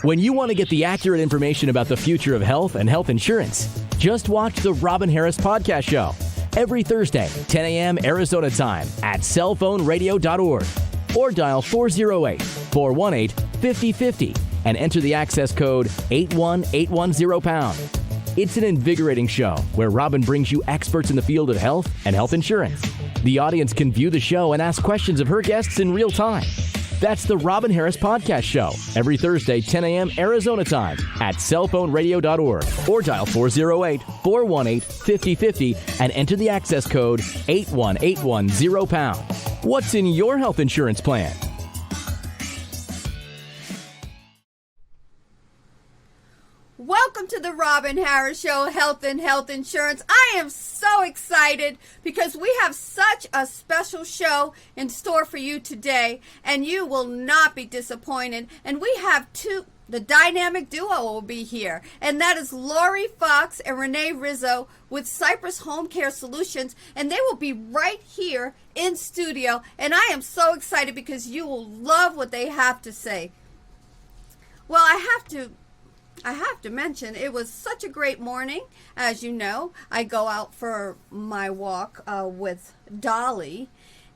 When you want to get the accurate information about the future of health and health insurance, just watch the Robin Harris Podcast Show every Thursday, 10 a.m. Arizona time at cellphoneradio.org or dial 408-418-5050 and enter the access code 81810#. It's an invigorating show where Robin brings you experts in the field of health and health insurance. The audience can view the show and ask questions of her guests in real time. That's the Robin Harris Podcast Show every Thursday, 10 a.m. Arizona time at cellphoneradio.org or dial 408-418-5050 and enter the access code 81810#. What's in your health insurance plan? Welcome to the Robin Harris Show, Health and Health Insurance. I am so excited because we have such a special show in store for you today, and you will not be disappointed. And we have the dynamic duo will be here, and that is Laurie Fox and Renee Rizzo with Cypress HomeCare Solutions, and they will be right here in studio, and I am so excited because you will love what they have to say. Well, I have to mention, it was such a great morning. As you know, I go out for my walk with Dolly,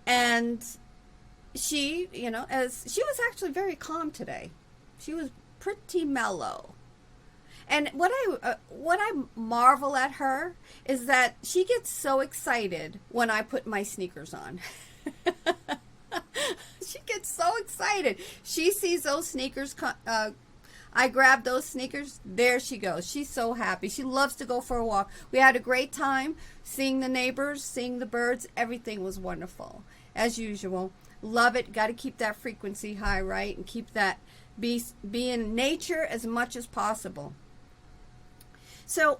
and she, she was actually very calm today. She was pretty mellow. And what I marvel at her is that she gets so excited when I put my sneakers on. She gets so excited. She sees those sneakers I grabbed those sneakers. There she goes. She's so happy. She loves to go for a walk. We had a great time seeing the neighbors, seeing the birds. Everything was wonderful, as usual. Love it. Got to keep that frequency high, right? And keep that, be in nature as much as possible. So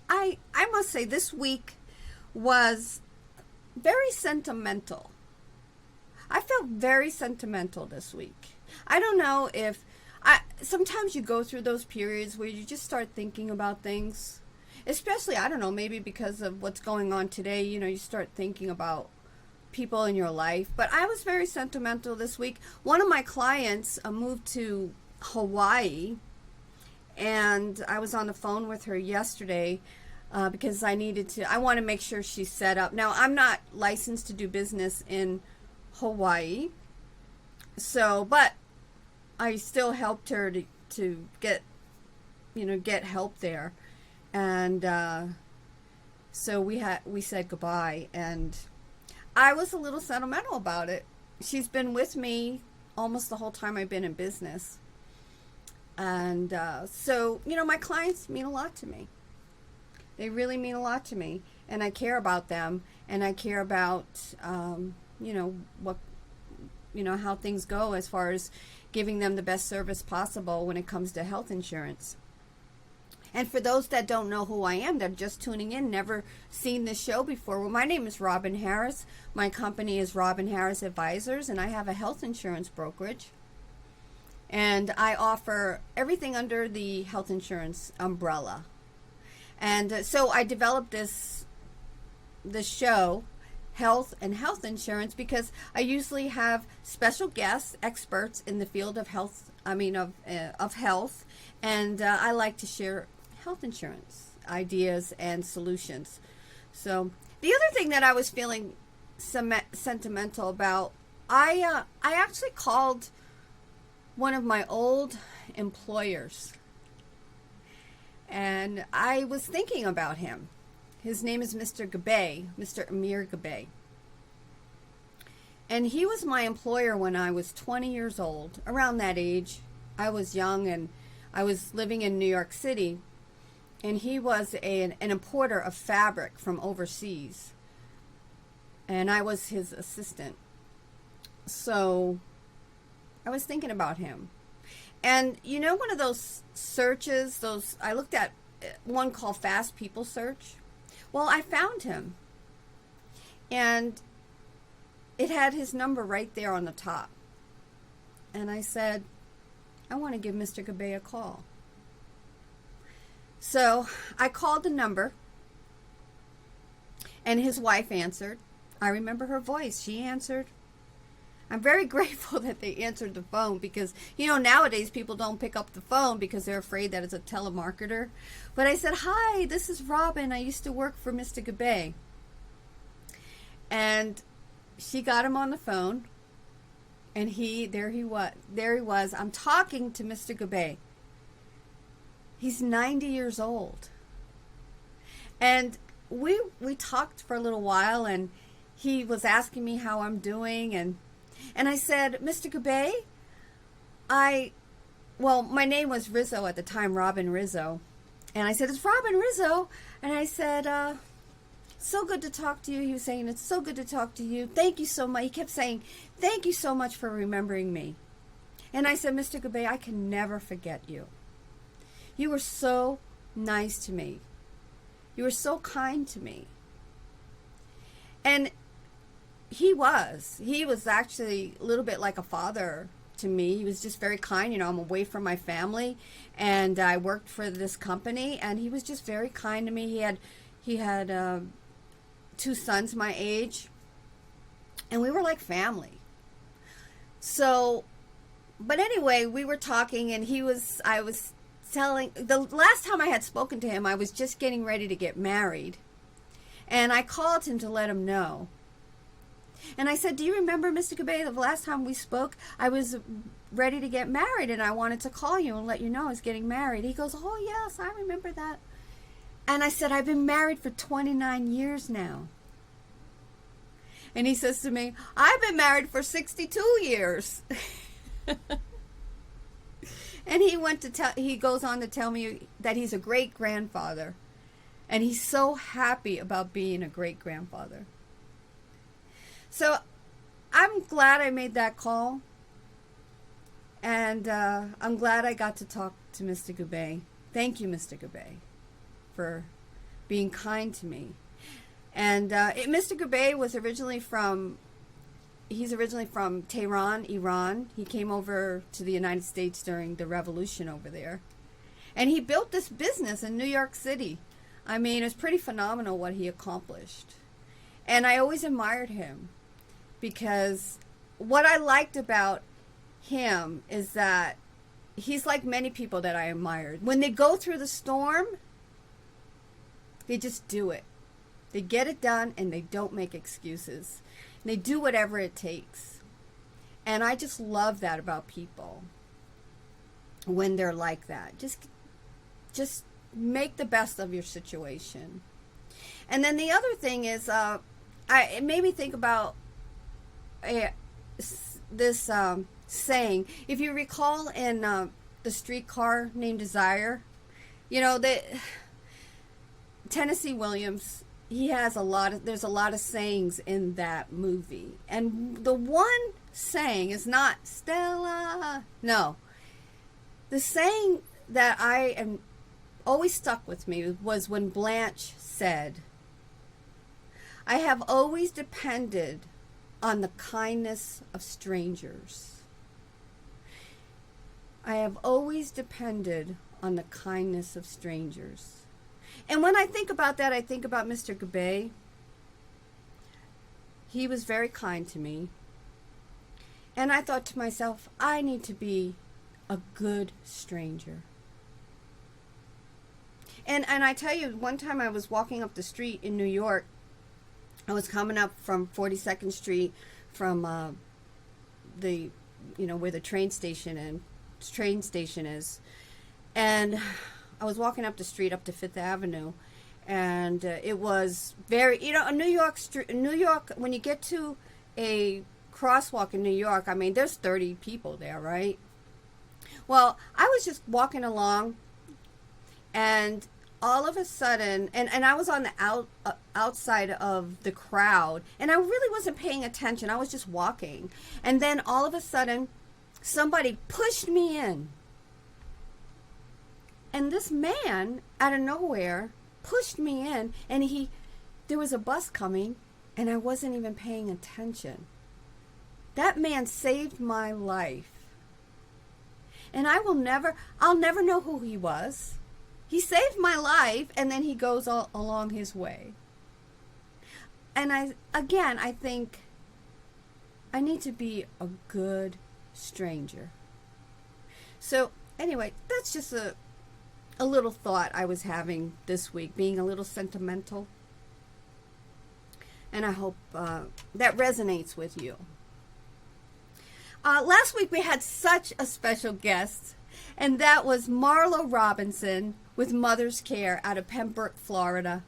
I must say this week was very sentimental. I felt very sentimental this week. I don't know if sometimes you go through those periods where you just start thinking about things, especially, I don't know, maybe because of what's going on today, you start thinking about people in your life. But I was very sentimental this week. One of my clients moved to Hawaii, and I was on the phone with her yesterday because I want to make sure she's set up. Now, I'm not licensed to do business in Hawaii, but I still helped her to get help there, and so we said goodbye, and I was a little sentimental about it. She's been with me almost the whole time I've been in business, and so my clients mean a lot to me. They really mean a lot to me, and I care about them, and I care about how things go as far as giving them the best service possible when it comes to health insurance. And for those that don't know who I am, they're just tuning in, never seen this show before. Well, my name is Robin Harris. My company is Robin Harris Advisors, and I have a health insurance brokerage. And I offer everything under the health insurance umbrella. And so I developed this show, Health and Health Insurance, because I usually have special guests, experts in the field of health, of health, and I like to share health insurance ideas and solutions. So the other thing that I was feeling sentimental about, I actually called one of my old employers, and I was thinking about him. His name is Mr. Gabay, Mr. Amir Gabay. And he was my employer when I was 20 years old. Around that age, I was young, and I was living in New York City. And he was an importer of fabric from overseas. And I was his assistant. So I was thinking about him. And one of those searches, I looked at one called Fast People Search. Well, I found him, and it had his number right there on the top. And I said, I want to give Mr. Gabay a call. So I called the number, and his wife answered. I remember her voice. She answered. I'm very grateful that they answered the phone because, nowadays people don't pick up the phone because they're afraid that it's a telemarketer. But I said, "Hi, this is Robin. I used to work for Mr. Gabay." And she got him on the phone, and there he was. I'm talking to Mr. Gabay. He's 90 years old. And we talked for a little while, and he was asking me how I'm doing, and I said, "Mr. Gabay, my name was Rizzo at the time, Robin Rizzo." And I said, "It's Robin Rizzo." And I said, "So good to talk to you." He was saying, "It's so good to talk to you. Thank you so much." He kept saying, "Thank you so much for remembering me." And I said, "Mr. Gabay, I can never forget you. You were so nice to me. You were so kind to me." And he was actually a little bit like a father to me. He was just very kind. I'm away from my family, and I worked for this company, and he was just very kind to me. He had 2 sons my age, and we were like family. So, but anyway, we were talking, and I was telling, the last time I had spoken to him, I was just getting ready to get married, and I called him to let him know. And I said, "Do you remember, Mr. Gabay, the last time we spoke, I was ready to get married, and I wanted to call you and let you know I was getting married." He goes, "Oh, yes, I remember that." And I said, "I've been married for 29 years now." And he says to me, "I've been married for 62 years. And he goes on to tell me that he's a great-grandfather, and he's so happy about being a great-grandfather. So I'm glad I made that call, and I'm glad I got to talk to Mr. Gabay. Thank you, Mr. Gabay, for being kind to me. And Mr. Gabay was originally from Tehran, Iran. He came over to the United States during the revolution over there. And he built this business in New York City. I mean, it was pretty phenomenal what he accomplished. And I always admired him because what I liked about him is that he's like many people that I admired. When they go through the storm, they just do it. They get it done, and they don't make excuses. They do whatever it takes. And I just love that about people when they're like that. Just make the best of your situation. And then the other thing is, it made me think about this saying. If you recall in The Streetcar Named Desire, Tennessee Williams, there's a lot of sayings in that movie. And the one saying is not Stella. No. The saying that I am always stuck with me was when Blanche said, "I have always depended on the kindness of strangers." I have always depended on the kindness of strangers. And when I think about that, I think about Mr. Gabay. He was very kind to me. And I thought to myself, I need to be a good stranger. And I tell you, one time I was walking up the street in New York. I was coming up from 42nd Street from where the train station is. And I was walking up the street up to Fifth Avenue, and it was very, New York, when you get to a crosswalk in New York, I mean, there's 30 people there, right? Well, I was just walking along, and all of a sudden, and I was on the outside of the crowd, and I really wasn't paying attention. I was just walking, and then all of a sudden, somebody pushed me in. And this man, out of nowhere, pushed me in, and there was a bus coming, and I wasn't even paying attention. That man saved my life. And I'll never know who he was. He saved my life, and then he goes along his way. And I think, I need to be a good stranger. So anyway, that's just a little thought I was having this week, being a little sentimental. And I hope that resonates with you. Last week we had such a special guest, and that was Marlo Robinson with Mother's Care out of Pembroke, Florida.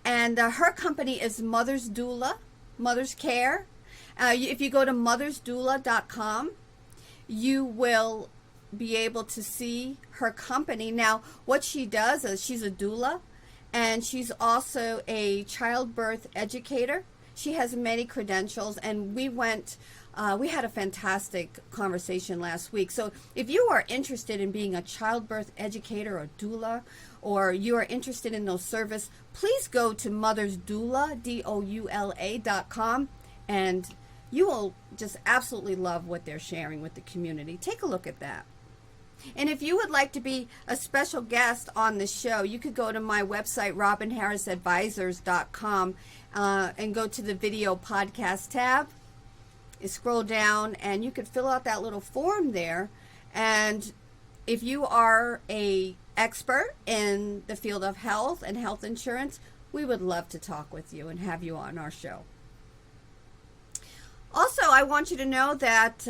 And her company is Mother's Doula, Mother's Care. If you go to mothersdoula.com, you will be able to see her company. Now, what she does is she's a doula, and she's also a childbirth educator. She has many credentials, and we had a fantastic conversation last week. So if you are interested in being a childbirth educator or doula, or you are interested in those services, please go to mothersdoula, DOULA.com, and you will just absolutely love what they're sharing with the community. Take a look at that. And if you would like to be a special guest on the show, you could go to my website, robinharrisadvisors.com, and go to the video podcast tab. You scroll down, and you could fill out that little form there. And if you are a expert in the field of health and health insurance, we would love to talk with you and have you on our show. Also, I want you to know that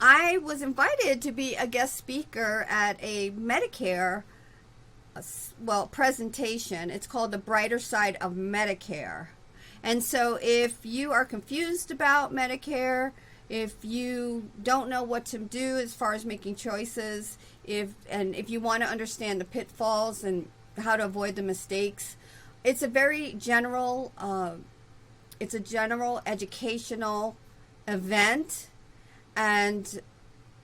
I was invited to be a guest speaker at a Medicare presentation. It's called The Brighter Side of Medicare. And so if you are confused about Medicare, if you don't know what to do as far as making choices, if you want to understand the pitfalls and how to avoid the mistakes, it's a very general educational event, and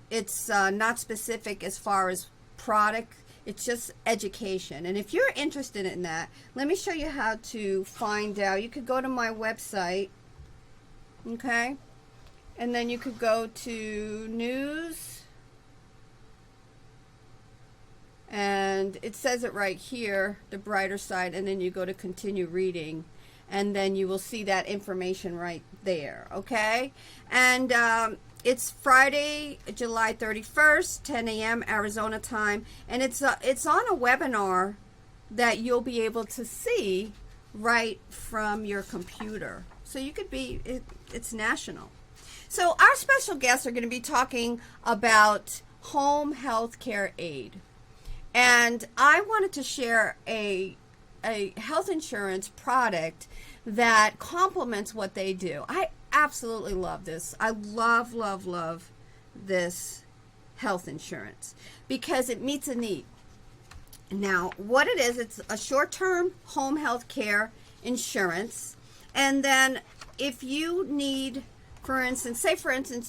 it's not specific as far as product. It's just education. And if you're interested in that, let me show you how to find out. You could go to my website, okay? And then you could go to news, and it says it right here, the brighter side, and then you go to continue reading, and then you will see that information right there, okay? And it's Friday, July 31st, 10 a.m. Arizona time, and it's on a webinar that you'll be able to see right from your computer. So you could be, it's national. So our special guests are going to be talking about home health care aid. And I wanted to share a health insurance product that complements what they do. I absolutely love this. I love this health insurance because it meets a need. Now, what it is, it's a short-term home health care insurance. And then if you need, for instance,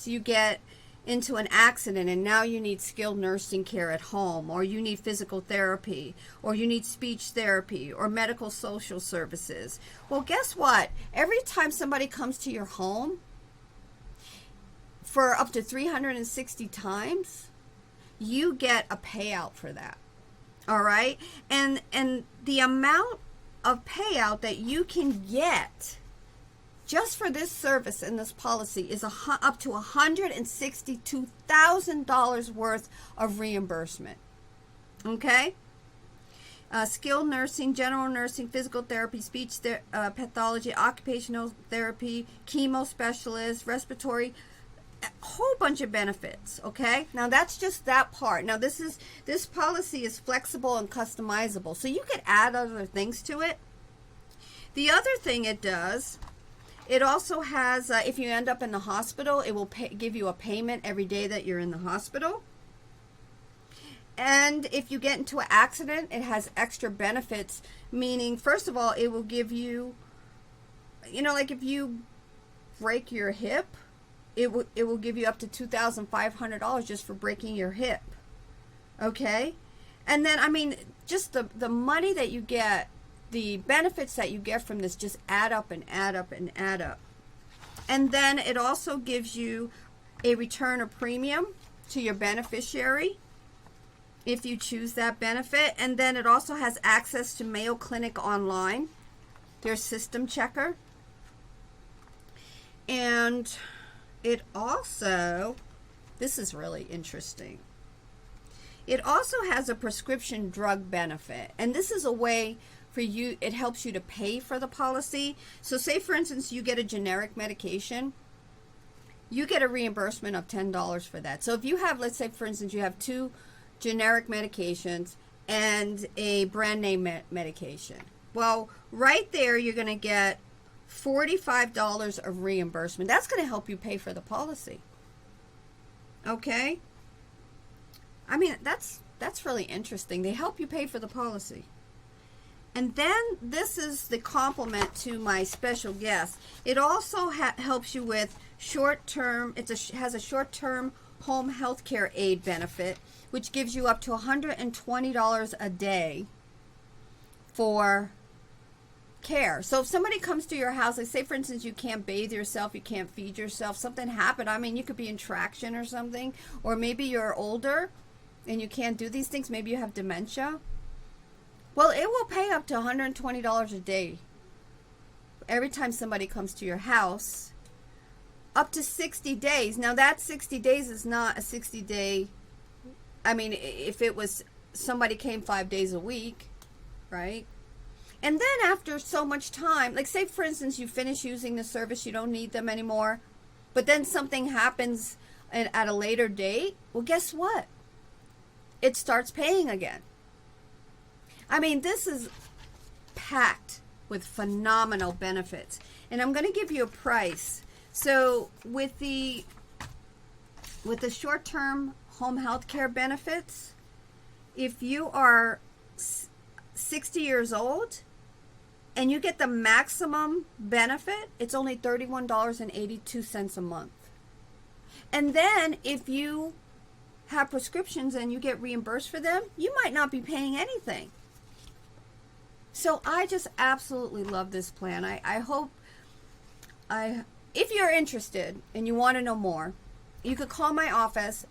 you get into an accident and now you need skilled nursing care at home, or you need physical therapy, or you need speech therapy, or medical social services. Well, guess what? Every time somebody comes to your home for up to 360 times, you get a payout for that. All right? And the amount of payout that you can get just for this service and this policy is up to $162,000 worth of reimbursement. Okay? Skilled nursing, general nursing, physical therapy, speech pathology, occupational therapy, chemo specialist, respiratory, a whole bunch of benefits. Okay? Now that's just that part. Now this policy is flexible and customizable, so you could add other things to it. The other thing it does, it also has, if you end up in the hospital, it will give you a payment every day that you're in the hospital. And if you get into an accident, it has extra benefits, meaning, first of all, it will give you, like if you break your hip, it will give you up to $2,500 just for breaking your hip. Okay? And then, just the money that you get, the benefits that you get from this just add up and add up and add up. And then it also gives you a return of premium to your beneficiary if you choose that benefit. And then it also has access to Mayo Clinic online, their system checker. And it also, this is really interesting. It also has a prescription drug benefit. And this is a way for you, it helps you to pay for the policy. So say, for instance, you get a generic medication, you get a reimbursement of $10 for that. So if you have, let's say, for instance, you have 2 generic medications and a brand name medication. Well, right there, you're going to get $45 of reimbursement. That's going to help you pay for the policy. Okay? I mean, that's really interesting. They help you pay for the policy. And then this is the complement to my special guest. It also helps you with short-term, has a short-term home health care aid benefit, which gives you up to $120 a day for care. So if somebody comes to your house, like say for instance you can't bathe yourself, you can't feed yourself, something happened, I mean you could be in traction or something, or maybe you're older and you can't do these things, maybe you have dementia, well, it will pay up to $120 a day every time somebody comes to your house, up to 60 days. Now that 60 days is not a 60-day, I mean, if it was somebody came 5 days a week, right? And then after so much time, like say for instance you finish using the service, you don't need them anymore, but then something happens at a later date, well guess what? It starts paying again. I mean, this is packed with phenomenal benefits. And I'm going to give you a price. So with the short-term home health care benefits, if you are 60 years old and you get the maximum benefit, it's only $31.82 a month. And then if you have prescriptions and you get reimbursed for them, you might not be paying anything. So I just absolutely love this plan. I hope, if you're interested and you want to know more, you could call my office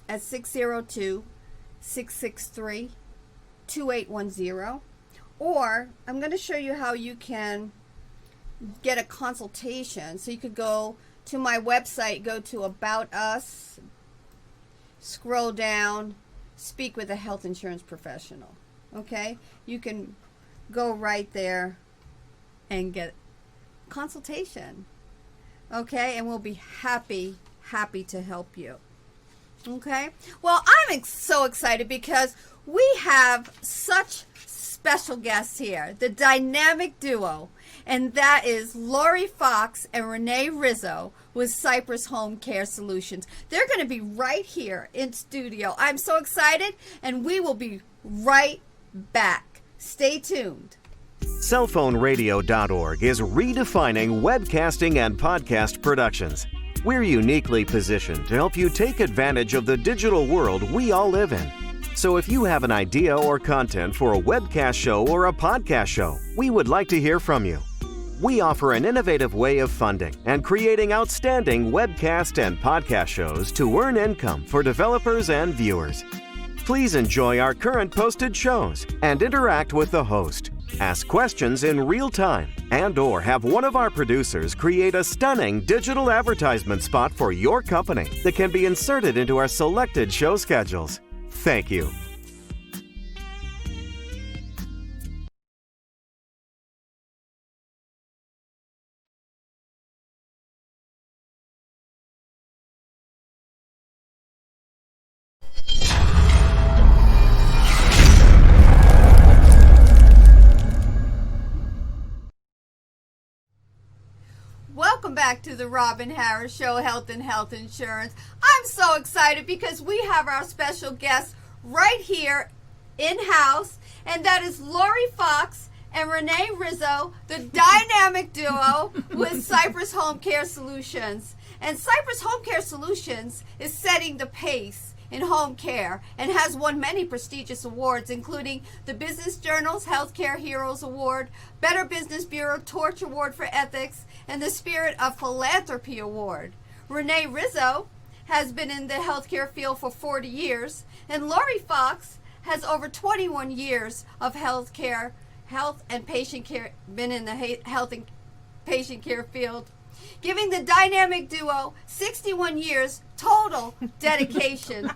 at 602-663-2810. Or I'm going to show you how you can get a consultation. So you could go to my website, go to About Us, scroll down, speak with a health insurance professional. Okay? You can go right there and get consultation. Okay? And we'll be happy to help you. Okay? Well, I'm so excited because we have such special guests here, the dynamic duo, and that is Laurie Fox and Renee Rizzo with Cypress Home Care Solutions. They're going to be right here in studio. I'm so excited, and we will be right back. Stay tuned. Cellphoneradio.org is redefining webcasting and podcast productions. We're uniquely positioned to help you take advantage of the digital world we all live in. So if you have an idea or content for a webcast show or a podcast show, we would like to hear from you. We offer an innovative way of funding and creating outstanding webcast and podcast shows to earn income for developers and viewers. Please enjoy our current posted shows and interact with the host. Ask questions in real time and/or have one of our producers create a stunning digital advertisement spot for your company that can be inserted into our selected show schedules. Thank you. Welcome back to the Robin Harris Show, Health and Health Insurance. I'm so excited because we have our special guest right here in-house, and that is Laurie Fox and Renee Rizzo, the dynamic duo with Cypress Home Care Solutions. And Cypress Home Care Solutions is setting the pace in home care and has won many prestigious awards, including the Business Journal's Healthcare Heroes Award, Better Business Bureau Torch Award for Ethics, and the Spirit of Philanthropy Award. Renee Rizzo has been in the healthcare field for 40 years, and Laurie Fox has over 21 years of health and patient care, been in the health and patient care field. Giving the dynamic duo 61 years total dedication.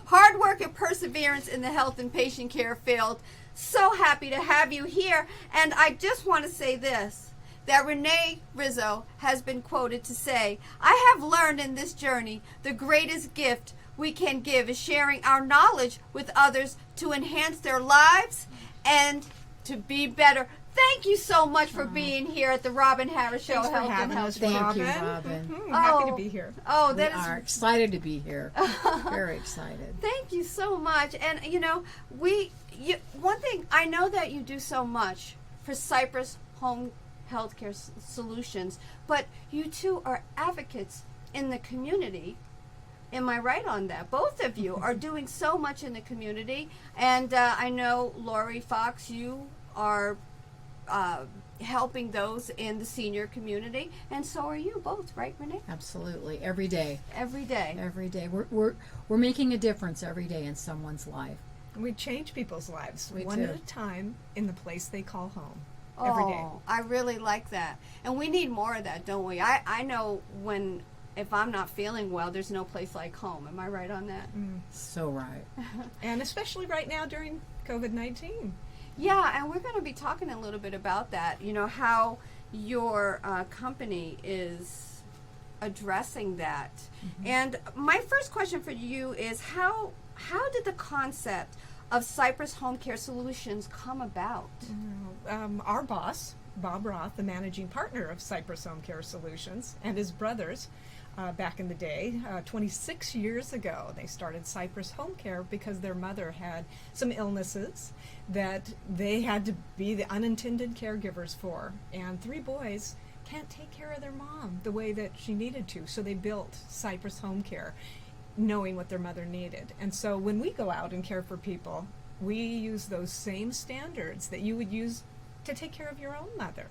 Hard work and perseverance in the health and patient care field. So happy to have you here. And I just want to say this, that Renee Rizzo has been quoted to say, I have learned in this journey the greatest gift we can give is sharing our knowledge with others to enhance their lives and to be better. Thank you so much for being here at the Robin Harris Show. Thanks for having us, Thank Robin. you, Robin. Mm-hmm. Happy to be here. Oh, We are excited to be here. Very excited. Thank you so much. And one thing, I know that you do so much for Cypress Home Healthcare Solutions, but you two are advocates in the community. Am I right on that? Both of you are doing so much in the community. And I know, Laurie Fox, you are helping those in the senior community, and so are you both, right, Renee? Absolutely. Every day. Every day. Every day. We're making a difference every day in someone's life. We change people's lives We one do. at a time in the place they call home. Every day. I really like that. And we need more of that, don't we? I know if I'm not feeling well, there's no place like home. Am I right on that? So right. And especially right now during COVID-19. Yeah, and we're going to be talking a little bit about that, how your company is addressing that. And my first question for you is how did the concept of Cypress Home Care Solutions come about? Our boss, Bob Roth, the managing partner of Cypress Home Care Solutions, and his brothers, back in the day, 26 years ago, they started Cypress Home Care because their mother had some illnesses that they had to be the unintended caregivers for. And 3 boys can't take care of their mom the way that she needed to, so they built Cypress Home Care, knowing what their mother needed. And so when we go out and care for people, we use those same standards that you would use to take care of your own mother.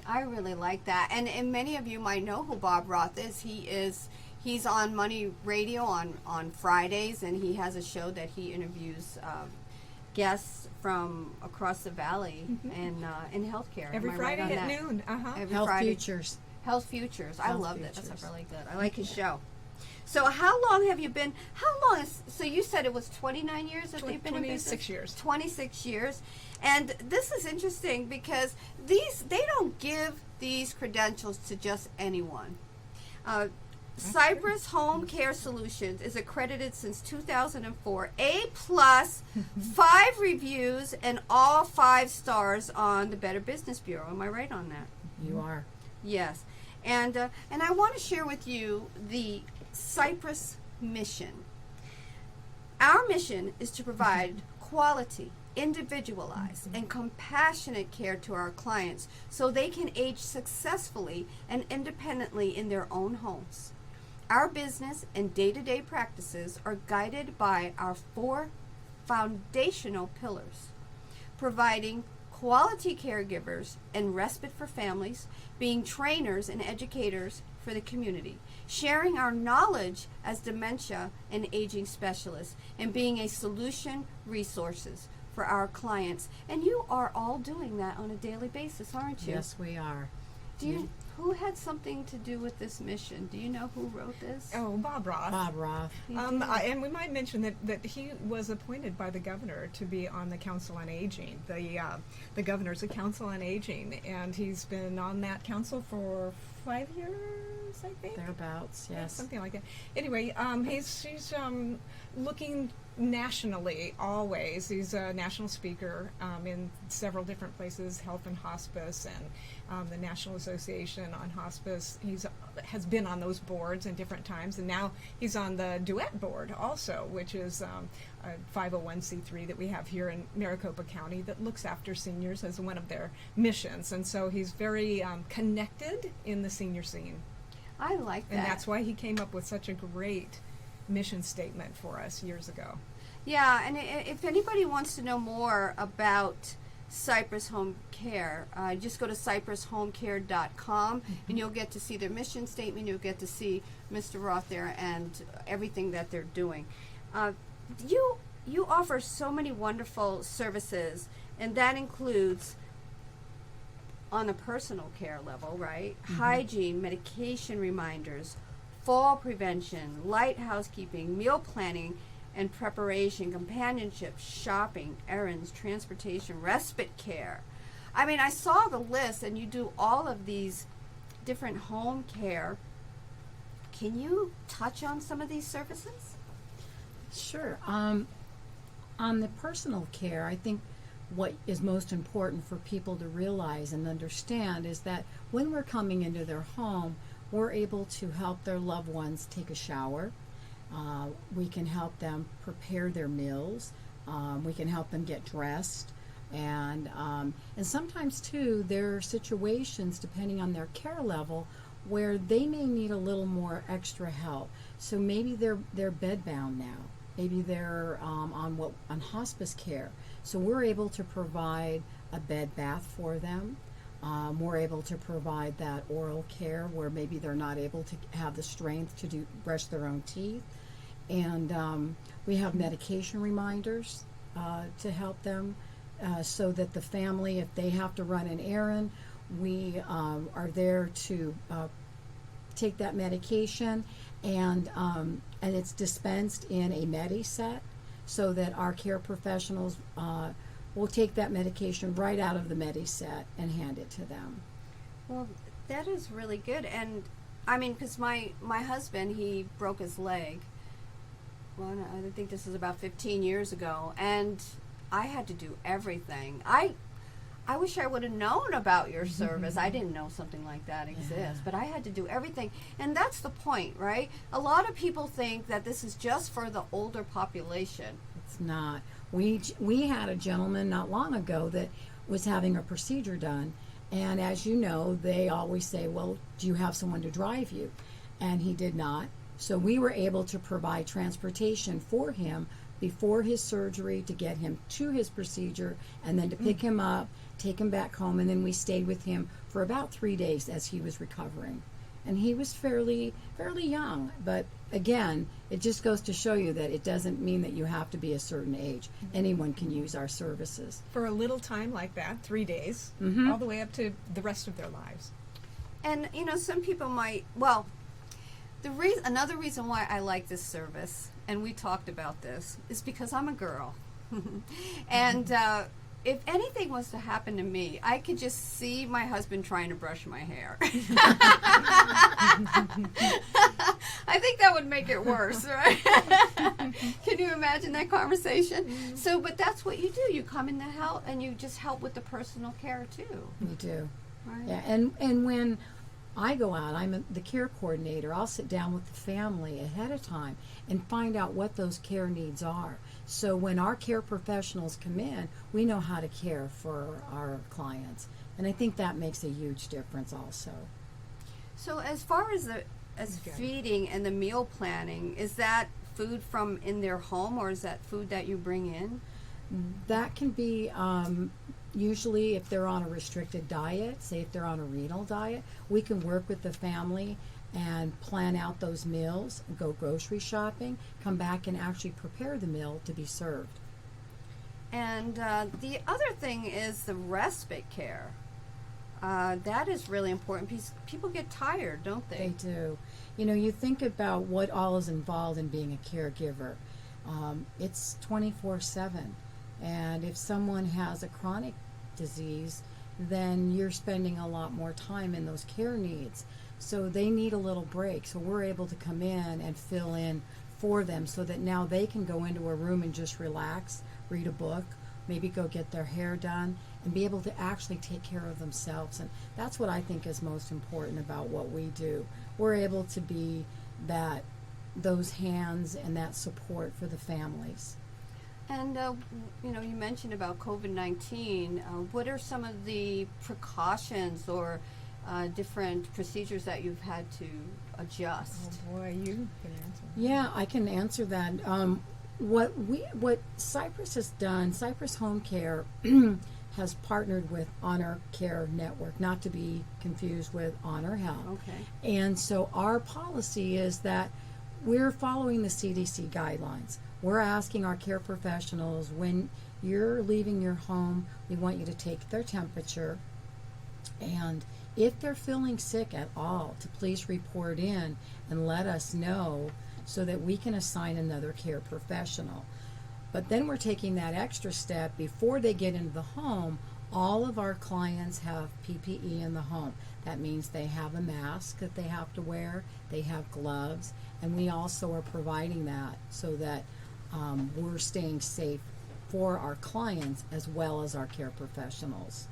I really like that. And many of you might know who Bob Roth is. He's on Money Radio on Fridays, and he has a show that he interviews guests from across the valley in healthcare. Every Am I right Friday on at that? noon. Every Health Friday. Futures. Health Futures. I Health love that. Futures. That's really good. I like his show. So how long have you been, so you said it was 29 years that they've been in business? 26 years. 26 years. And this is interesting because they don't give these credentials to just anyone. Cypress Home Care Solutions is accredited since 2004, A+, 5 reviews, and all 5 stars on the Better Business Bureau. Am I right on that? You are. Yes. And I want to share with you the Cypress mission. Our mission is to provide quality, individualized, and compassionate care to our clients so they can age successfully and independently in their own homes. Our business and day-to-day practices are guided by our 4 foundational pillars: providing quality caregivers and respite for families, being trainers and educators for the community, sharing our knowledge as dementia and aging specialists, and being a solution resources for our clients. And you are all doing that on a daily basis, aren't you? Yes, we are. Who had something to do with this mission? Do you know who wrote this? Oh, Bob Roth. Bob Roth. And we might mention that he was appointed by the governor to be on the Council on Aging. The governor's a Council on Aging, and he's been on that council for 5 years, I think. Thereabouts, yes. Something like that. Anyway, he's looking nationally always. He's a national speaker in several different places, Health and Hospice and the National Association on Hospice. Has been on those boards in different times, and now he's on the Duet board also, which is a 501c3 that we have here in Maricopa County that looks after seniors as one of their missions. And so he's very connected in the senior scene. I like that. And that's why he came up with such a great mission statement for us years ago. Yeah, and if anybody wants to know more about Cypress Home Care, just go to cypresshomecare.com, and you'll get to see their mission statement. You'll get to see Mr. Roth there and everything that they're doing. You offer so many wonderful services, and that includes on a personal care level, right? Hygiene, medication reminders, fall prevention, light housekeeping, meal planning and preparation, companionship, shopping, errands, transportation, respite care. I mean, I saw the list, and you do all of these different home care. Can you touch on some of these services? Sure. On the personal care, I think what is most important for people to realize and understand is that when we're coming into their home, we're able to help their loved ones take a shower. We can help them prepare their meals. We can help them get dressed. And sometimes, too, there are situations, depending on their care level, where they may need a little more extra help. So maybe they're bedbound now. Maybe they're on hospice care. So we're able to provide a bed bath for them. We're able to provide that oral care where maybe they're not able to have the strength to brush their own teeth. And we have medication reminders to help them so that the family, if they have to run an errand, we are there to take that medication, and it's dispensed in a Medi-Set so that our care professionals will take that medication right out of the Medi-Set and hand it to them. Well, that is really good. And I mean, because my husband, he broke his leg. Well, I think this is about 15 years ago, and I had to do everything. I wish I would have known about your service. I didn't know something like that exists, but I had to do everything. And that's the point, right? A lot of people think that this is just for the older population. It's not. We had a gentleman not long ago that was having a procedure done, and as you know, they always say, well, do you have someone to drive you? And he did not. So we were able to provide transportation for him before his surgery to get him to his procedure, and then to pick him up, take him back home, and then we stayed with him for about 3 days as he was recovering. And he was fairly young, but again, it just goes to show you that it doesn't mean that you have to be a certain age. Anyone can use our services. For a little time like that, 3 days, all the way up to the rest of their lives. And, you know, some people might, well, another reason why I like this service, and we talked about this, is because I'm a girl. And if anything was to happen to me, I could just see my husband trying to brush my hair. I think that would make it worse, right? Can you imagine that conversation? So, but that's what you do. You come in the help, and you just help with the personal care too. We do. Right. Yeah, and when I go out, I'm the care coordinator. I'll sit down with the family ahead of time and find out what those care needs are. So when our care professionals come in, we know how to care for our clients. And I think that makes a huge difference also. So as far as feeding and the meal planning, is that food from in their home, or is that food that you bring in? That can be usually if they're on a restricted diet, say if they're on a renal diet, we can work with the family and plan out those meals, go grocery shopping, come back and actually prepare the meal to be served. And the other thing is the respite care. That is really important because people get tired, don't they? They do. You know, you think about what all is involved in being a caregiver. It's 24/7. And if someone has a chronic disease, then you're spending a lot more time in those care needs. So they need a little break. So we're able to come in and fill in for them so that now they can go into a room and just relax, read a book, maybe go get their hair done, and be able to actually take care of themselves. And that's what I think is most important about what we do. We're able to be those hands and that support for the families. And, you know, you mentioned about COVID-19. What are some of the precautions or different procedures that you've had to adjust? Oh boy, you can answer. Yeah, I can answer that. What Cypress has done, Cypress HomeCare has partnered with Honor Care Network, not to be confused with Honor Health. Okay. And so our policy is that we're following the CDC guidelines. We're asking our care professionals, when you're leaving your home, we want you to take their temperature, And if they're feeling sick at all, to please report in and let us know so that we can assign another care professional. But then we're taking that extra step before they get into the home. All of our clients have PPE in the home. That means they have a mask that they have to wear, they have gloves, and we also are providing that so that we're staying safe for our clients as well as our care professionals.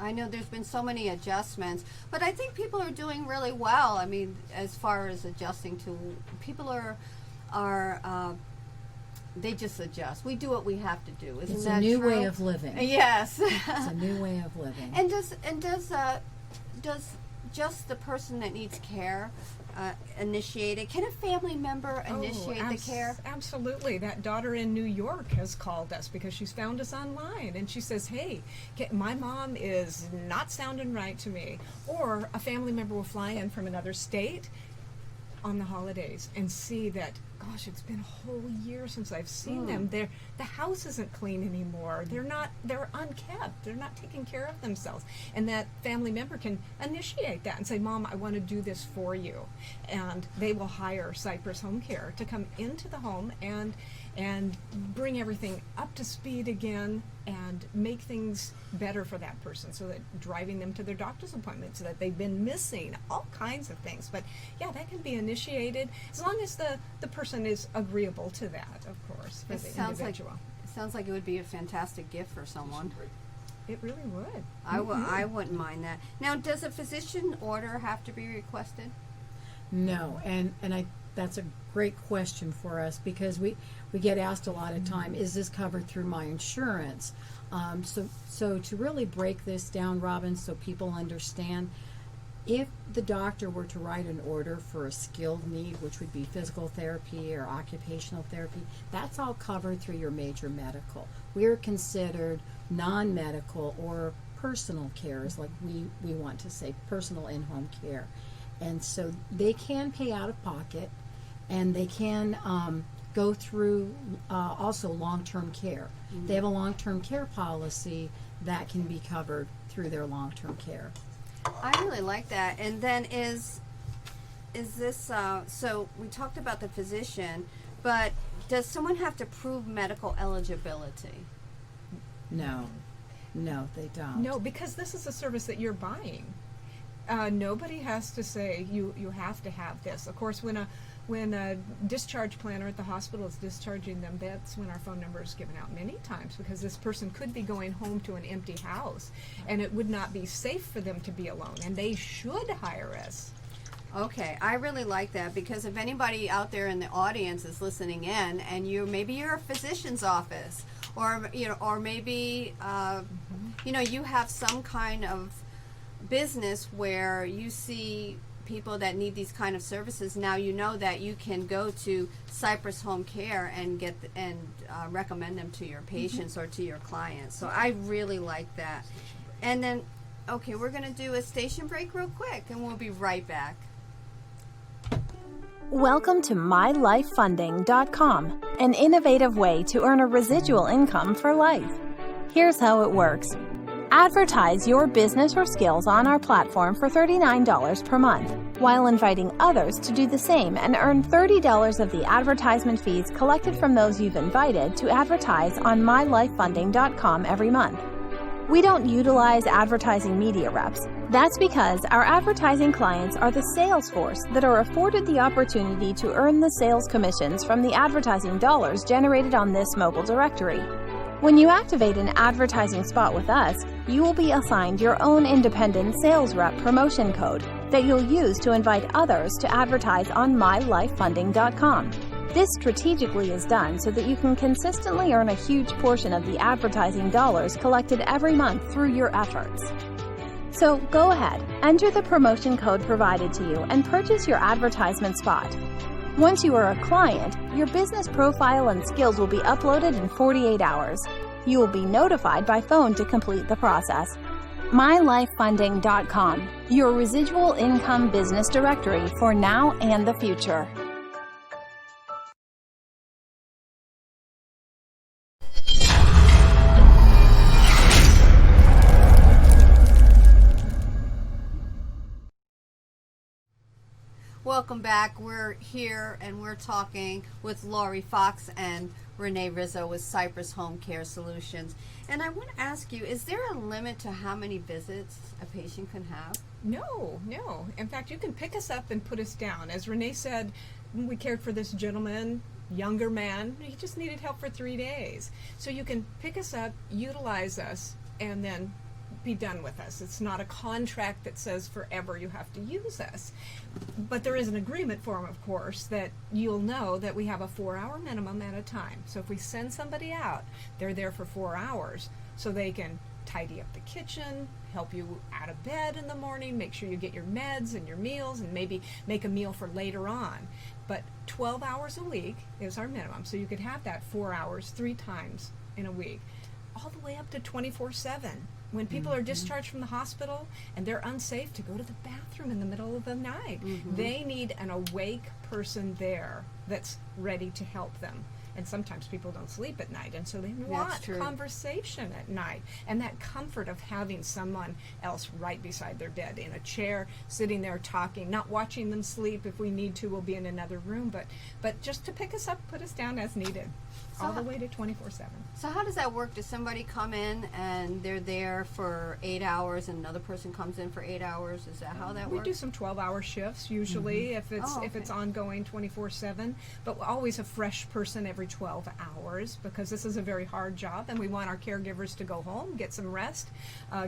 I know there's been so many adjustments, but I think people are doing really well. I mean, as far as adjusting to, people are they just adjust. We do what we have to do. Isn't that true? It's a new way of living. Yes. It's a new way of living. And does just the person that needs care initiate it? Can a family member initiate the care? Absolutely. That daughter in New York has called us because she's found us online, and she says, hey, my mom is not sounding right to me. Or a family member will fly in from another state on the holidays and see that, gosh, it's been a whole year since I've seen them. The house isn't clean anymore. They're unkept. They're not taking care of themselves. And that family member can initiate that and say, Mom, I want to do this for you. And they will hire Cypress HomeCare to come into the home and bring everything up to speed again and make things better for that person, so that driving them to their doctor's appointments that they've been missing, all kinds of things. But yeah, that can be initiated as long as the person is agreeable to that, of course, for the individual. It sounds like it would be a fantastic gift for someone. It really would. I wouldn't mind that. Now, does a physician order have to be requested? No, and that's a great question for us, because we get asked a lot of time, is this covered through my insurance? So to really break this down, Robin, so people understand, if the doctor were to write an order for a skilled need, which would be physical therapy or occupational therapy, that's all covered through your major medical. We're considered non-medical or personal care, is like we want to say, personal in-home care. And so they can pay out of pocket, and they can go through also long-term care. They have a long-term care policy that can be covered through their long-term care. I really like that. And then is this, so we talked about the physician, but does someone have to prove medical eligibility? No, they don't. No, because this is a service that you're buying. Nobody has to say you have to have this. Of course, when a discharge planner at the hospital is discharging them, that's when our phone number is given out many times, because this person could be going home to an empty house, and it would not be safe for them to be alone, and they should hire us. Okay, I really like that, because if anybody out there in the audience is listening in, and maybe you're a physician's office, or maybe you have some kind of business where you see people that need these kind of services, now you know that you can go to Cypress HomeCare and recommend them to your patients or to your clients. So I really like that. And then, okay, we're going to do a station break real quick, and we'll be right back. Welcome to MyLifeFunding.com, an innovative way to earn a residual income for life. Here's how it works. Advertise your business or skills on our platform for $39 per month, while inviting others to do the same, and earn $30 of the advertisement fees collected from those you've invited to advertise on MyLifeFunding.com every month. We don't utilize advertising media reps. That's because our advertising clients are the sales force that are afforded the opportunity to earn the sales commissions from the advertising dollars generated on this mobile directory. When you activate an advertising spot with us, you will be assigned your own independent sales rep promotion code that you'll use to invite others to advertise on MyLifeFunding.com. This strategically is done so that you can consistently earn a huge portion of the advertising dollars collected every month through your efforts. So go ahead, enter the promotion code provided to you, and purchase your advertisement spot. Once you are a client, your business profile and skills will be uploaded in 48 hours. You will be notified by phone to complete the process. MyLifeFunding.com, your residual income business directory for now and the future. Welcome back. We're here and we're talking with Laurie Fox and Renee Rizzo with Cypress HomeCare Solutions. And I want to ask you, is there a limit to how many visits a patient can have? No. In fact, you can pick us up and put us down. As Renee said, we cared for this gentleman, younger man. He just needed help for 3 days. So you can pick us up, utilize us, and then be done with us. It's not a contract that says forever you have to use us. But there is an agreement form, of course, that you'll know that we have a 4-hour minimum at a time. So if we send somebody out, they're there for 4 hours so they can tidy up the kitchen, help you out of bed in the morning, make sure you get your meds and your meals, and maybe make a meal for later on. But 12 hours a week is our minimum. So you could have that 4 hours 3 times in a week, all the way up to 24/7. When people are discharged from the hospital and they're unsafe to go to the bathroom in the middle of the night, they need an awake person there that's ready to help them. And sometimes people don't sleep at night, and so they want conversation at night and that comfort of having someone else right beside their bed in a chair, sitting there talking, not watching them sleep. If we need to, we'll be in another room, but just to pick us up, put us down as needed, all the way to 24/7. So how does that work? Does somebody come in and they're there for 8 hours and another person comes in for 8 hours? Is that how that works? We do some 12-hour shifts usually if it's ongoing 24/7, but always a fresh person every 12 hours, because this is a very hard job and we want our caregivers to go home, get some rest,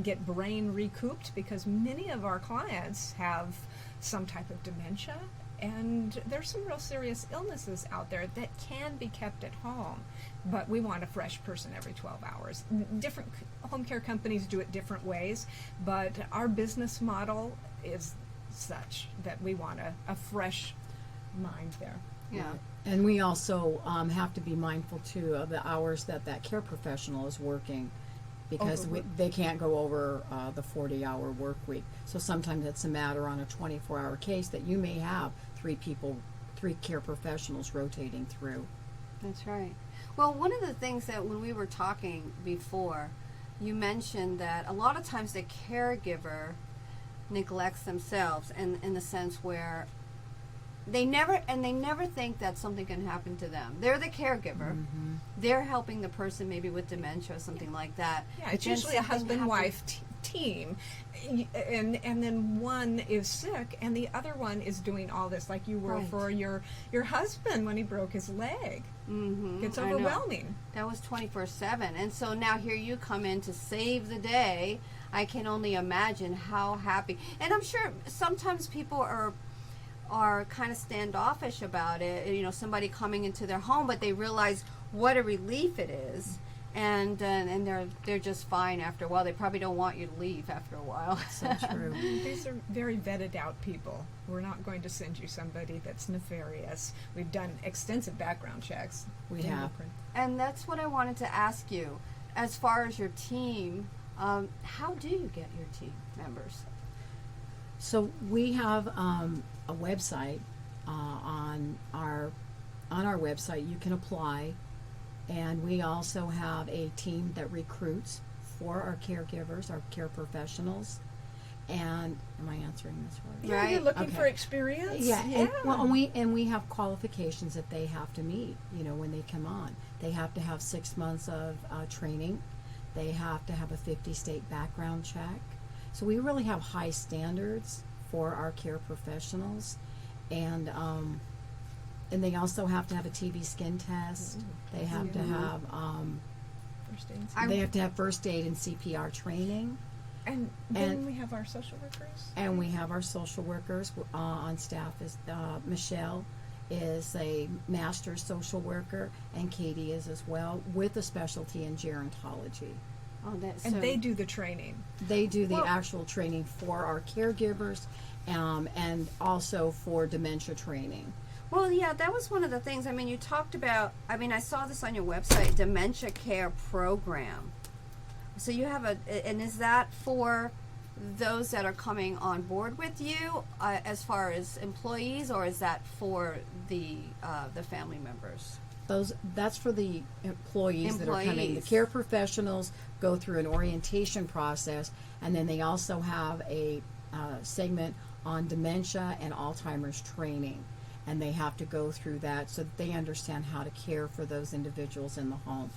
get brain recouped, because many of our clients have some type of dementia, and there's some real serious illnesses out there that can be kept at home, but we want a fresh person every 12 hours. Different home care companies do it different ways, but our business model is such that we want a fresh mind there. Yeah. And we also have to be mindful too of the hours that care professional is working, because they can't go over the 40-hour work week. So sometimes it's a matter on a 24-hour case that you may have 3 care professionals rotating through. That's right. Well, one of the things that when we were talking before, you mentioned that a lot of times the caregiver neglects themselves in the sense where they never think that something can happen to them. They're the caregiver. They're helping the person maybe with dementia or something like that. Yeah, it's usually a husband-wife team, and then one is sick and the other one is doing all this, like you were for your husband when he broke his leg. It's overwhelming. That was 24/7, and so now here you come in to save the day. I can only imagine how happy, and I'm sure sometimes people are kind of standoffish about it, you know, somebody coming into their home, but they realize what a relief it is, and they're just fine after a while. They probably don't want you to leave after a while. So true. These are very vetted out people. We're not going to send you somebody that's nefarious. We've done extensive background checks. We have. And that's what I wanted to ask you. As far as your team, how do you get your team members? So we have a website. On our website you can apply, and we also have a team that recruits for our caregivers, our care professionals. And am I answering this right? Yeah, you're looking for experience. Yeah. And we have qualifications that they have to meet. You know, when they come on, they have to have 6 months of training. They have to have a 50-state background check. So we really have high standards for our care professionals, and they also have to have a TB skin test. They have to have first aid and CPR training. And then we have our social workers. And we have our social workers on staff. Is Michelle is a master social worker, and Katie is as well, with a specialty in gerontology. And they do the training. They do the actual training for our caregivers, and also for dementia training. Well, yeah, that was one of the things. I mean, you talked about, I saw this on your website, Dementia Care Program. So you have and is that for those that are coming on board with you as far as employees, or is that for the family members? That's for the employees that are coming. The care professionals go through an orientation process, and then they also have a segment on dementia and Alzheimer's training. And they have to go through that so that they understand how to care for those individuals in the home.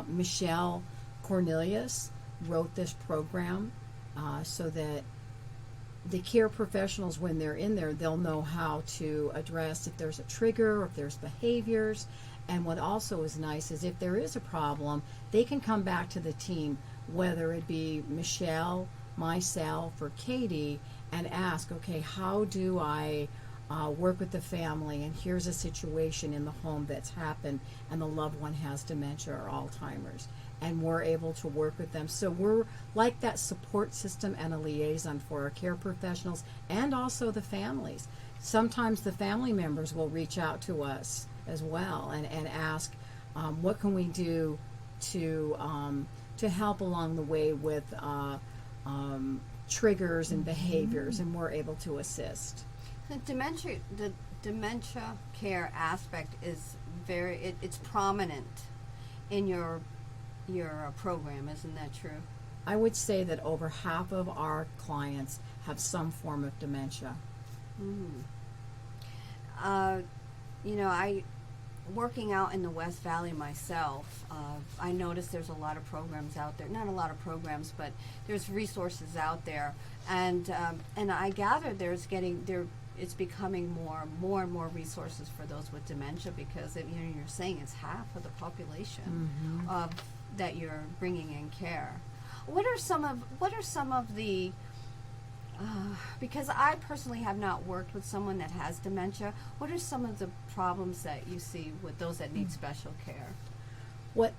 Michelle Cornelius wrote this program so that the care professionals, when they're in there, they'll know how to address if there's a trigger or if there's behaviors. And what also is nice is if there is a problem, they can come back to the team, whether it be Michelle, myself, or Katie, and ask, okay, how do I work with the family, and here's a situation in the home that's happened and the loved one has dementia or Alzheimer's, and we're able to work with them. So we're like that support system and a liaison for our care professionals and also the families. Sometimes the family members will reach out to us as well and ask, what can we do to help along the way with triggers and behaviors, and we're able to assist. The dementia care aspect is it's prominent in your program, isn't that true? I would say that over half of our clients have some form of dementia. I working out in the West Valley myself, I noticed there's a lot of programs out there. Not a lot of programs, but there's resources out there, and I gather it's becoming more and more resources for those with dementia, because you're saying it's half of the population that you're bringing in care. What are some of the because I personally have not worked with someone that has dementia, what are some of the problems that you see with those that need special care? What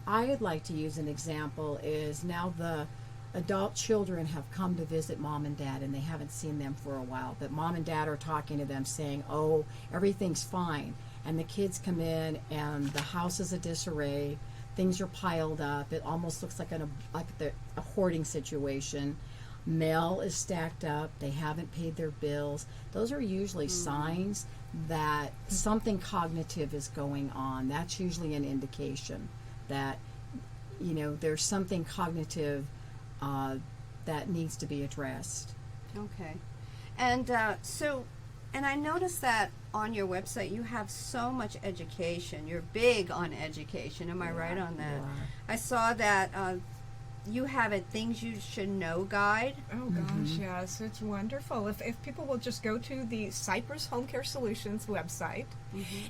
I would like to use an example is now the adult children have come to visit mom and dad, and they haven't seen them for a while, but mom and dad are talking to them saying, oh, everything's fine, and the kids come in and the house is a disarray, things are piled up, it almost looks like a hoarding situation. Mail is stacked up, they haven't paid their bills. Those are usually signs that something cognitive is going on. That's usually an indication that there's something cognitive that needs to be addressed. Okay. And and I noticed that on your website you have so much education. You're big on education. Am I right on that? I saw that you have a Things You Should Know guide. Oh gosh, yes, it's wonderful. If people will just go to the Cypress Home Care Solutions website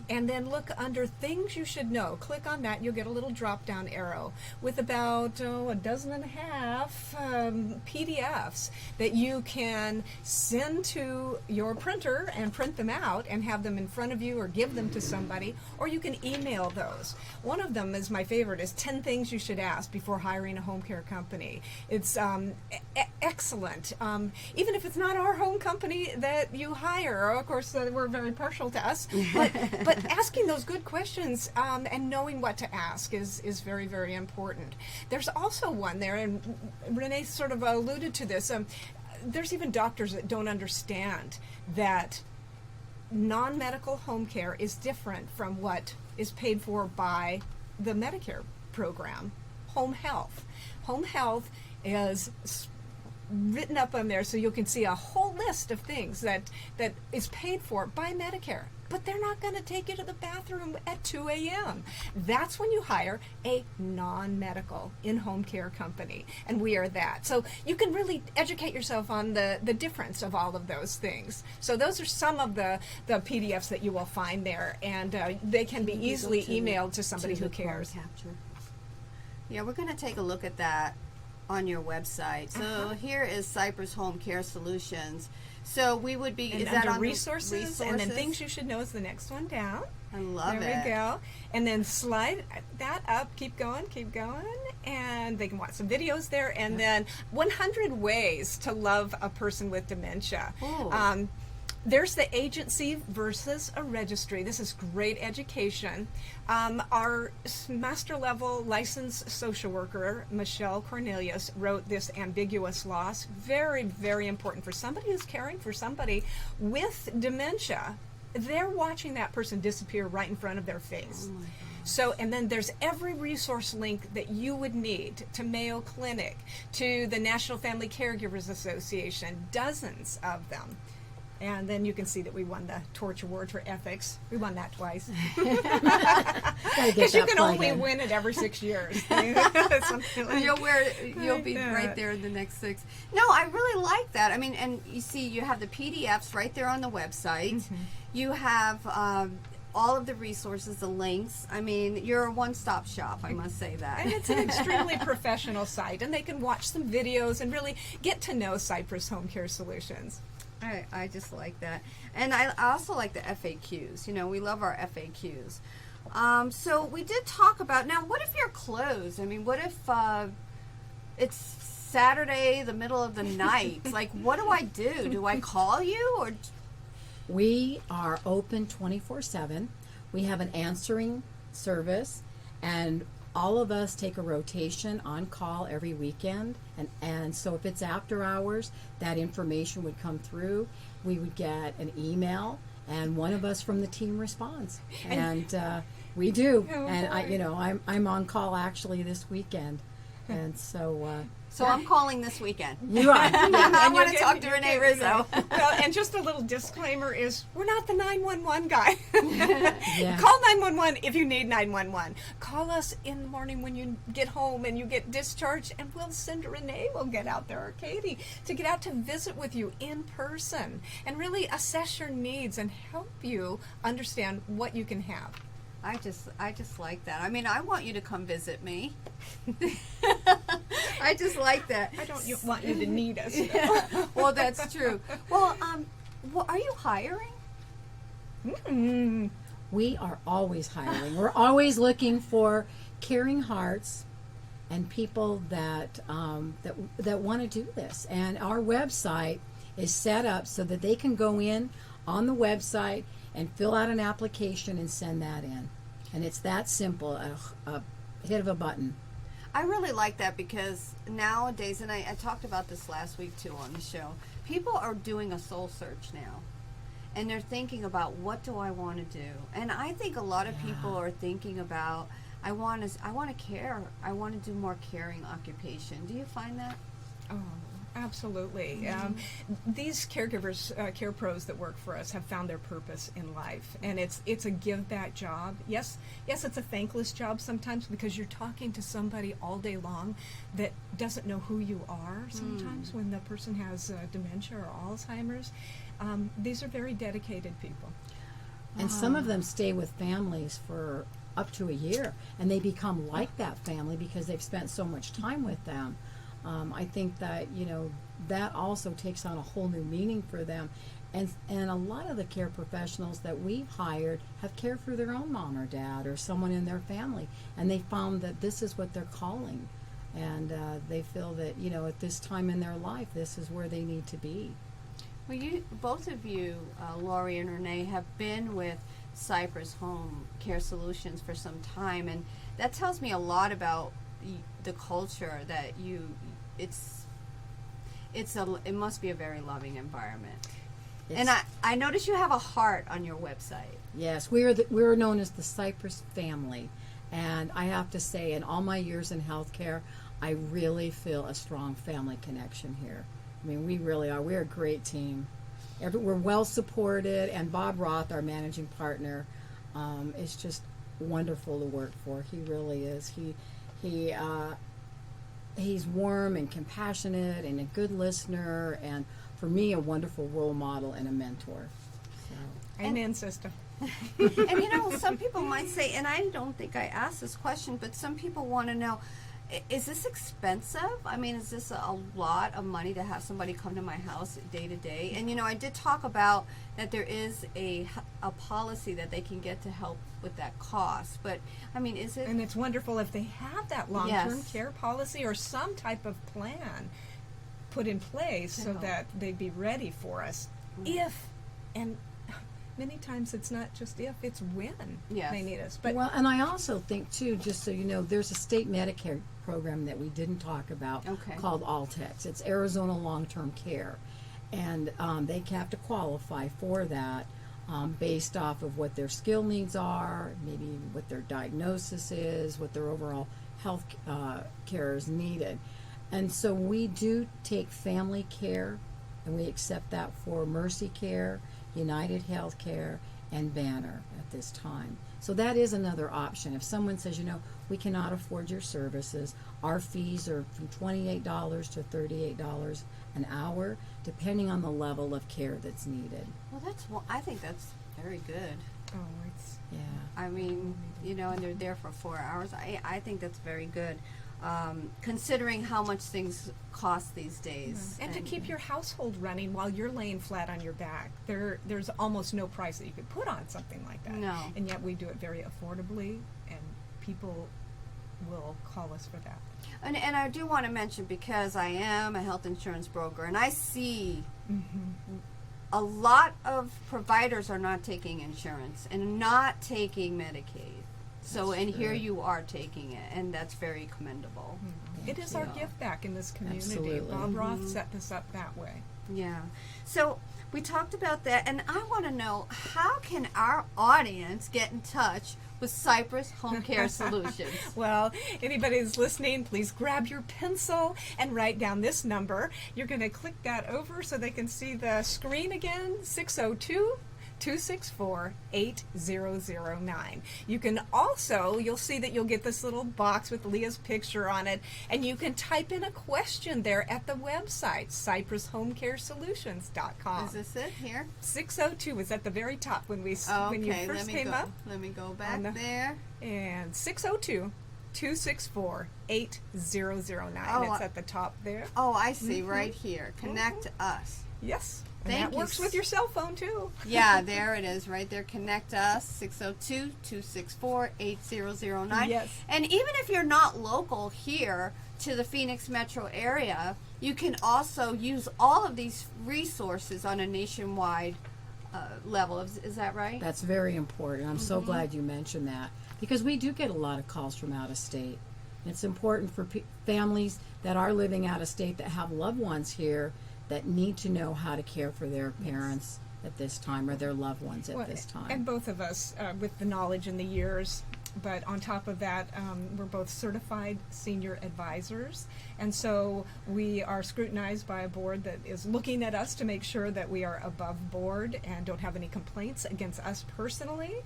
and then look under Things You Should Know, click on that, you'll get a little drop down arrow with about a dozen and a half PDFs that you can send to your printer and print them out and have them in front of you or give them to somebody, or you can email those. One of them is my favorite, is 10 Things You Should Ask Before Hiring a Home Care Company. It's excellent. Even if it's not our home company that you hire, of course we're very partial to us, but asking those good questions and knowing what to ask is very, very important. There's also one there, and Renee sort of alluded to this, there's even doctors that don't understand that non-medical home care is different from what is paid for by the Medicare program, home health. Home health is written up on there so you can see a whole list of things that is paid for by Medicare. But they're not going to take you to the bathroom at 2 a.m. That's when you hire a non-medical in-home care company, and we are that. So you can really educate yourself on the difference of all of those things. So those are some of the PDFs that you will find there, and they can be easily emailed to somebody who cares. Yeah, we're going to take a look at that on your website. So here is Cypress Home Care Solutions. So we would be, and is that on resources? And then Things You Should Know is the next one down. I love it. There we go. And then slide that up, keep going, and they can watch some videos there. And then 100 Ways to Love a Person with Dementia. There's the agency versus a registry. This is great education. Our master level licensed social worker, Michelle Cornelius, wrote this ambiguous loss. Very, very important for somebody who's caring for somebody with dementia. They're watching that person disappear right in front of their face. Oh my God. So, and then there's every resource link that you would need to Mayo Clinic, to the National Family Caregivers Association, dozens of them. And then you can see that we won the Torch Award for Ethics. We won that twice. Because you can only win it every 6 years. Something like You'll be right there in the next 6. No, I really like that. I mean, and you see, you have the PDFs right there on the website. Mm-hmm. You have all of the resources, the links. I mean, you're a one-stop shop, I must say that. And it's an extremely professional site, and they can watch some videos and really get to know Cypress Home Care Solutions. I just like that. And I also like the FAQs. You know, we love our FAQs. So we did talk about, now what if you're closed? I mean, what if it's Saturday, the middle of the night? Like, what do I do? Do I call you? Or we are open 24/7. We have an answering service, and all of us take a rotation on call every weekend, and so if it's after hours, that information would come through. We would get an email, and one of us from the team responds, and we do. And I'm on call actually this weekend, and so. So I'm calling this weekend. You are. I want to talk to Renee Rizzo. Well, and just a little disclaimer is, we're not the 911 guy. Yeah. Call 911 if you need 911. Call us in the morning when you get home and you get discharged, and we'll send Renee, we'll get out there, or Katie, to get out to visit with you in person and really assess your needs and help you understand what you can have. I just like that. I mean, I want you to come visit me. I just like that. I don't want you to need us. Well, that's true. Well, are you hiring? Mm-hmm. We are always hiring. We're always looking for caring hearts and people that want to do this. And our website is set up so that they can go in on the website and fill out an application and send that in. And it's that simple, a hit of a button. I really like that, because nowadays, and I talked about this last week too on the show, people are doing a soul search now. And they're thinking about, what do I want to do? And I think a lot of people are thinking about, I want to care. I want to do more caring occupation. Do you find that? Oh, absolutely. These caregivers, care pros that work for us have found their purpose in life, and it's a give back job. Yes, it's a thankless job sometimes, because you're talking to somebody all day long that doesn't know who you are. Sometimes when the person has dementia or Alzheimer's, these are very dedicated people. And some of them stay with families for up to a year, and they become like that family because they've spent so much time with them. I think that, that also takes on a whole new meaning for them. And a lot of the care professionals that we've hired have cared for their own mom or dad or someone in their family, and they found that this is what they're calling. And they feel that, at this time in their life, this is where they need to be. Well, both of you, Laurie and Renee, have been with Cypress Home Care Solutions for some time, and that tells me a lot about the culture that it must be a very loving environment. And I notice you have a heart on your website. Yes, we're known as the Cypress family, and I have to say, in all my years in healthcare, I really feel a strong family connection here. I mean, we really are. We're a great team. We're well supported, and Bob Roth, our managing partner, is just wonderful to work for. He really is. He's warm and compassionate and a good listener, and for me, a wonderful role model and a mentor. So. Amen, sister. And some people might say, and I don't think I asked this question, but some people want to know, is this expensive? I mean, is this a lot of money to have somebody come to my house day to day? And I did talk about that there is a policy that they can get to help with that cost. But I mean, is it? And it's wonderful if they have that long-term care policy or some type of plan put in place so that they'd be ready for us if, and many times it's not just if, it's when they need us. But and I also think too, just so you know, there's a state Medicare program that we didn't talk about called Altex. It's Arizona Long-Term Care, and they have to qualify for that. based off of what their skill needs are, maybe what their diagnosis is, what their overall health care is needed. And so we do take family care, and we accept that for Mercy Care, United Healthcare, and Banner at this time. So that is another option. If someone says, we cannot afford your services, our fees are from $28 to $38 an hour, depending on the level of care that's needed. Well, I think that's very good. Oh, it's Yeah. I mean, and they're there for 4 hours. I think that's very good, considering how much things cost these days. And to keep your household running while you're laying flat on your back, there's almost no price that you could put on something like that. No. And yet we do it very affordably, and people will call us for that. And I do want to mention, because I am a health insurance broker, and I see a lot of providers are not taking insurance and not taking Medicaid. So, and here you are taking it, and that's very commendable. It is our give back in this community. Absolutely. Bob Roth set this up that way. Yeah. So we talked about that, and I want to know, how can our audience get in touch with Cypress Home Care Solutions? Well, anybody who's listening, please grab your pencil and write down this number. You're going to click that over so they can see the screen again, 602-264-8009. You can also, you'll see that you'll get this little box with Leah's picture on it, and you can type in a question there at the website, cypresshomecaresolutions.com. Is this it here? 602 was at the very top when you first came up. Let me go back there. And 602-264-8009. It's at the top there. Oh, I see, right here. Connect us. Yes. And Thank that you. works with your cell phone too. Yeah, there it is, right there. Connect us, 602-264-8009. Yes. And even if you're not local here to the Phoenix metro area, you can also use all of these resources on a nationwide level. Is that right? That's very important. I'm so glad you mentioned that, because we do get a lot of calls from out of state. It's important for families that are living out of state that have loved ones here that need to know how to care for their parents at this time, or their loved ones at this time. And both of us, with the knowledge and the years, but on top of that, we're both certified senior advisors, and so we are scrutinized by a board that is looking at us to make sure that we are above board and don't have any complaints against us personally.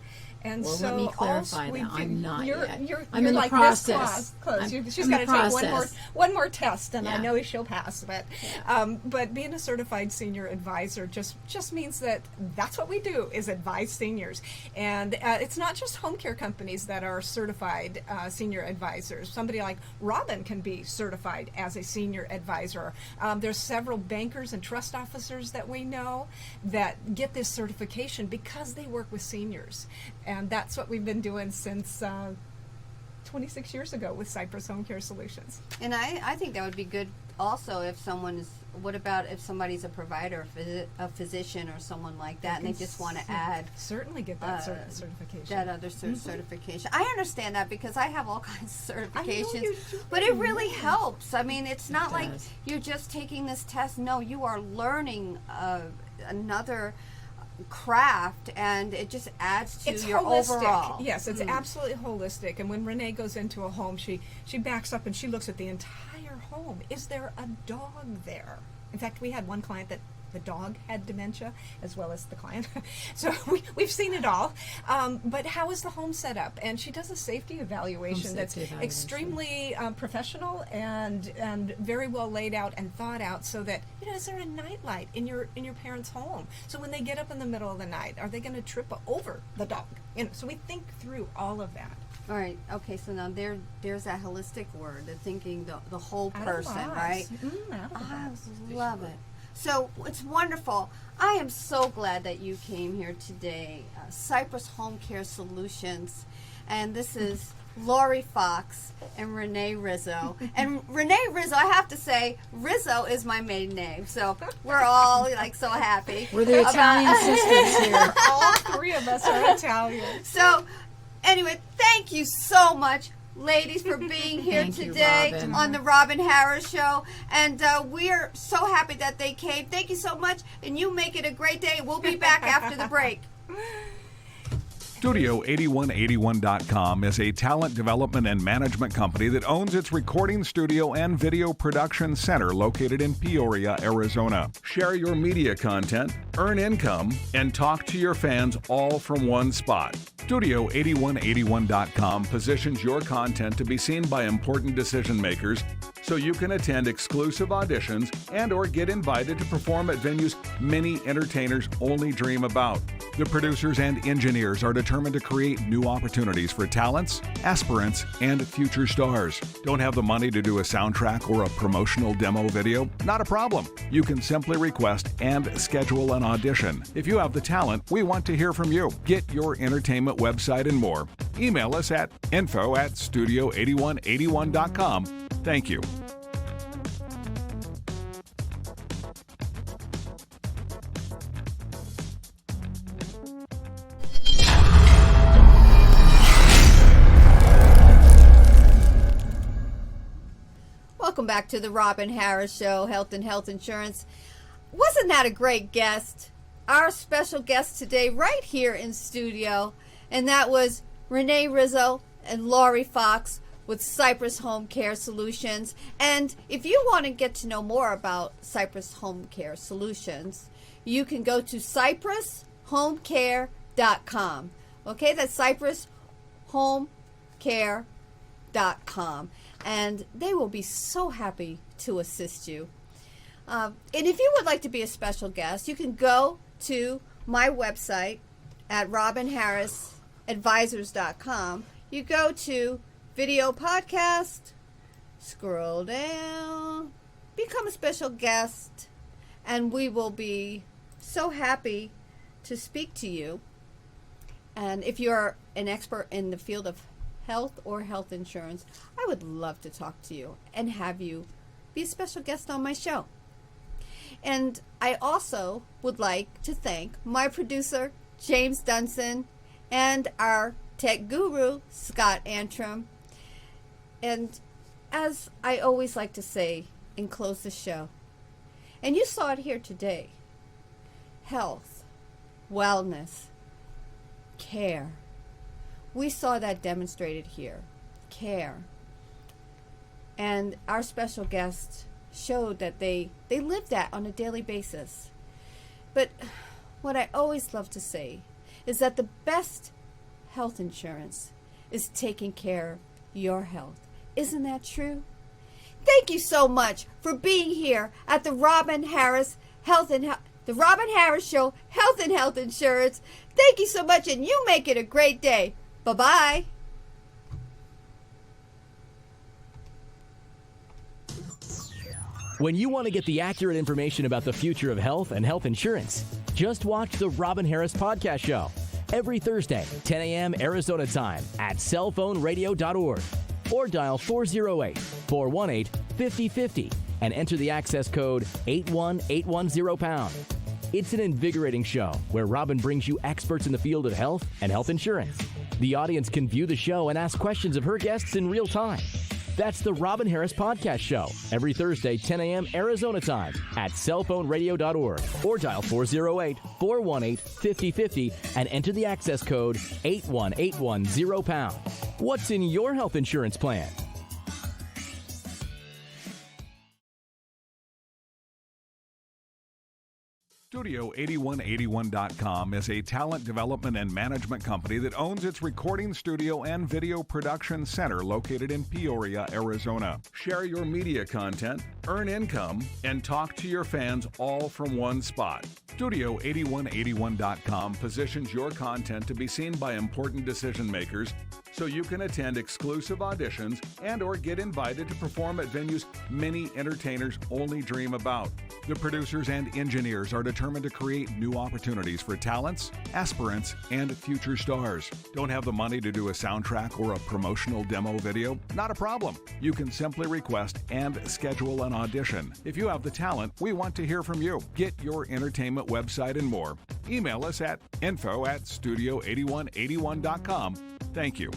And well, so let me clarify also, that. I'm not yet. I'm in the like process. This close. She's I'm got to take process. one more test, and I Yeah. know she'll pass. But being a certified senior advisor just means that that's what we do, is advise seniors. And it's not just home care companies that are certified senior advisors. Somebody like Robin can be certified as a senior advisor. There's several bankers and trust officers that we know that get this certification because they work with seniors. And that's what we've been doing since 26 years ago with Cypress Home Care Solutions. And I think that would be good also if someone is, what about if somebody's a provider, a physician or someone like that, and they just want to add Certainly get that certification. that other certification. I understand that because I have all kinds of I know certifications, you do. but it really helps. I mean, it's not like does. you're just taking this test. No, you are learning another craft, and it just adds to It's your holistic. overall. Yes, it's absolutely holistic. And when Renee goes into a home, she backs up and she looks at the entire home. Is there a dog there? In fact, we had one client that the dog had dementia, as well as the client. So we've seen it all. But how is the home set up? And she does a safety evaluation that's extremely professional and very well laid out and thought out, so that, is there a night light in your parents' home? So when they get up in the middle of the night, are they going to trip over the dog? So we think through all of that. All right. Okay. So now there's that holistic word, the thinking the whole Out of person, the box. right? Out of the I box. love it. So it's wonderful. I am so glad that you came here today. Cypress Home Care Solutions, and this is Laurie Fox and Renee Rizzo. And Renee Rizzo, I have to say, Rizzo is my maiden name, so we're all like so happy. We're the Italian sisters here. All three of us are Italian. So anyway, thank you so much, ladies, for being here Thank you, today Robin. on the Robin Harris Show. And we are so happy that they came. Thank you so much, and you make it a great day. We'll be back after the break. Studio8181.com is a talent development and management company that owns its recording studio and video production center located in Peoria, Arizona. Share your media content, earn income, and talk to your fans all from one spot. Studio8181.com positions your content to be seen by important decision makers so you can attend exclusive auditions and or get invited to perform at venues many entertainers only dream about. The producers and engineers are determined to create new opportunities for talents, aspirants, and future stars. Don't have the money to do a soundtrack or a promotional demo video? Not a problem. You can simply request and schedule an audition. If you have the talent, we want to hear from you. Get your entertainment website and more. Email us at info@studio8181.com. Thank you. Welcome back to the Robin Harris Show, Health and Health Insurance. Wasn't that a great guest? Our special guest today right here in studio, and that was Renee Rizzo and Laurie Fox with Cypress HomeCare Solutions. And if you want to get to know more about Cypress HomeCare Solutions, you can go to cypresshomecare.com. Okay, that's cypresshomecare.com. And they will be so happy to assist you. And if you would like to be a special guest, you can go to my website at robinharrisadvisors.com. You go to video podcast, scroll down, become a special guest, and we will be so happy to speak to you. And if you're an expert in the field of health or health insurance, I would love to talk to you and have you be a special guest on my show. And I also would like to thank my producer, James Dunson, and our tech guru, Scott Antrim. And as I always like to say and close the show, and you saw it here today, health, wellness, care. We saw that demonstrated here, care. And our special guest showed that they live that on a daily basis. But what I always love to say is that the best health insurance is taking care of your health. Isn't that true? Thank you so much for being here at the Robin Harris the Robin Harris Show, Health and Health Insurance. Thank you so much, and you make it a great day. Bye-bye. When you want to get the accurate information about the future of health and health insurance, just watch the Robin Harris Podcast Show every Thursday, 10 a.m. Arizona time at cellphoneradio.org or dial 408-418-5050 and enter the access code 81810#. It's an invigorating show where Robin brings you experts in the field of health and health insurance. The audience can view the show and ask questions of her guests in real time. That's the Robin Harris Podcast Show every Thursday, 10 a.m. Arizona time at cellphoneradio.org or dial 408-418-5050 and enter the access code 81810#. What's in your health insurance plan? Studio8181.com is a talent development and management company that owns its recording studio and video production center located in Peoria, Arizona. Share your media content, earn income, and talk to your fans all from one spot. Studio8181.com positions your content to be seen by important decision makers so you can attend exclusive auditions and or get invited to perform at venues many entertainers only dream about. The producers and engineers are determined to create new opportunities for talents, aspirants, and future stars. Don't have the money to do a soundtrack or a promotional demo video? Not a problem. You can simply request and schedule an audition. If you have the talent, we want to hear from you. Get your entertainment website and more. Email us at info@studio8181.com. Thank you.